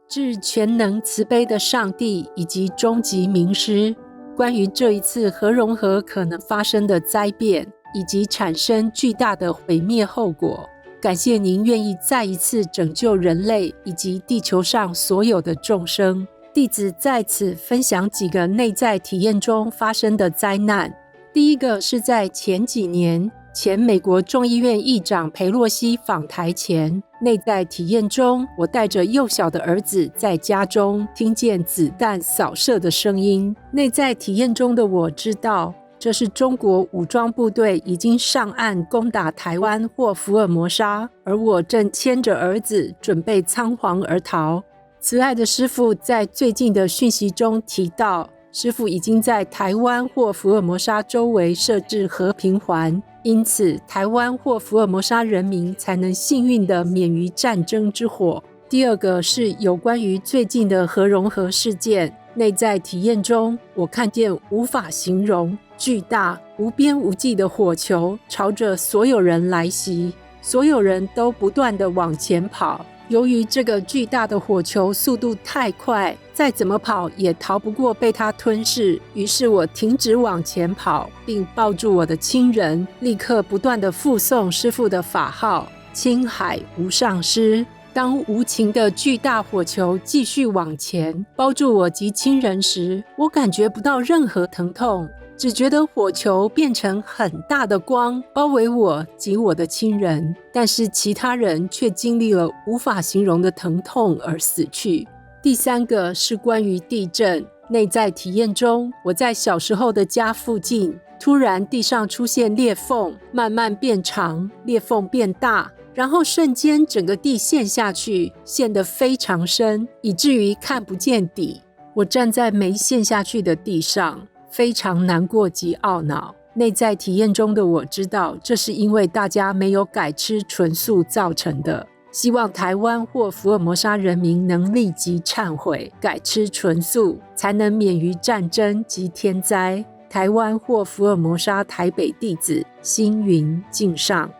致全能慈悲的上帝以及终极名师，关于这一次核融合可能发生的灾变以及产生巨大的毁灭后果，感谢您愿意再一次拯救人类以及地球上所有的众生。弟子在此分享几个内在体验中发生的灾难。第一个是在前几年，前美国众议院议长裴洛西访台前，内在体验中，我带着幼小的儿子在家中听见子弹扫射的声音。内在体验中的我知道，这是中国武装部队已经上岸攻打台湾或福尔摩沙，而我正牵着儿子准备仓皇而逃。慈爱的师父在最近的讯息中提到，师父已经在台湾或福尔摩沙周围设置和平环，因此台湾或福尔摩沙人民才能幸运地免于战争之火。第二个是有关于最近的核融合事件。内在体验中，我看见无法形容、巨大、无边无际的火球朝着所有人来袭，所有人都不断地往前跑。由于这个巨大的火球速度太快，再怎么跑也逃不过被它吞噬，于是我停止往前跑，并抱住我的亲人，立刻不断地附诵师父的法号青海无上师。当无情的巨大火球继续往前包住我及亲人时，我感觉不到任何疼痛，只觉得火球变成很大的光包围我及我的亲人，但是其他人却经历了无法形容的疼痛而死去。第三个是关于地震。内在体验中，我在小时候的家附近，突然地上出现裂缝，慢慢变长，裂缝变大，然后瞬间整个地陷下去，陷得非常深，以至于看不见底。我站在没陷下去的地上，非常难过及懊恼。内在体验中的我知道，这是因为大家没有改吃纯素造成的。希望台湾或福尔摩沙人民能立即忏悔，改吃纯素，才能免于战争及天灾。台湾或福尔摩沙台北弟子星云敬上。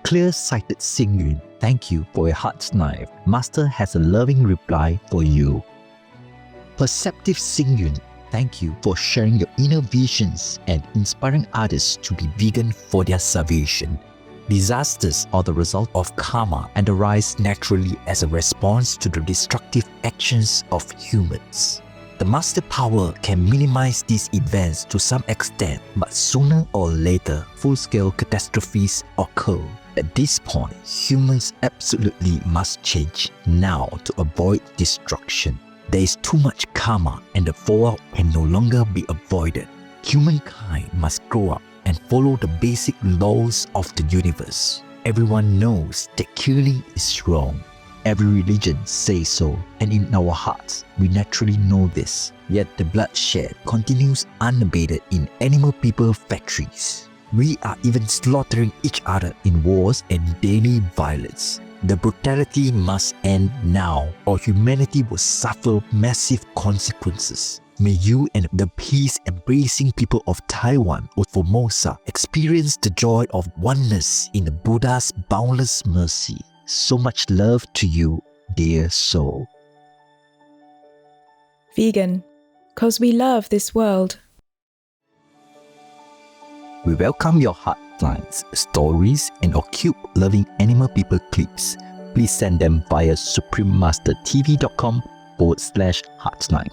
Clear-sighted Xingyun, thank you for your heart's knife. Master has a loving reply for you. Perceptive Xingyun, thank you for sharing your inner visions and inspiring others to be vegan for their salvation. Disasters are the result of karma and arise naturally as a response to the destructive actions of humans. The Master Power can minimize these events to some extent, but sooner or later, full-scale catastrophes occur. At this point, humans absolutely must change now to avoid destruction. There is too much karma and the fallout can no longer be avoided. Humankind must grow up and follow the basic laws of the universe. Everyone knows that killing is wrong. Every religion says so, and in our hearts, we naturally know this. Yet the bloodshed continues unabated in animal people factories. We are even slaughtering each other in wars and daily violence. The brutality must end now, or humanity will suffer massive consequences. May you and the peace-embracing people of Taiwan or Formosa experience the joy of oneness in the Buddha's boundless mercy. So much love to you, dear soul. Vegan, 'cause we love this world. We welcome your heartlines, stories, and cute-loving animal people clips. Please send them via suprememastertv.com/heartline.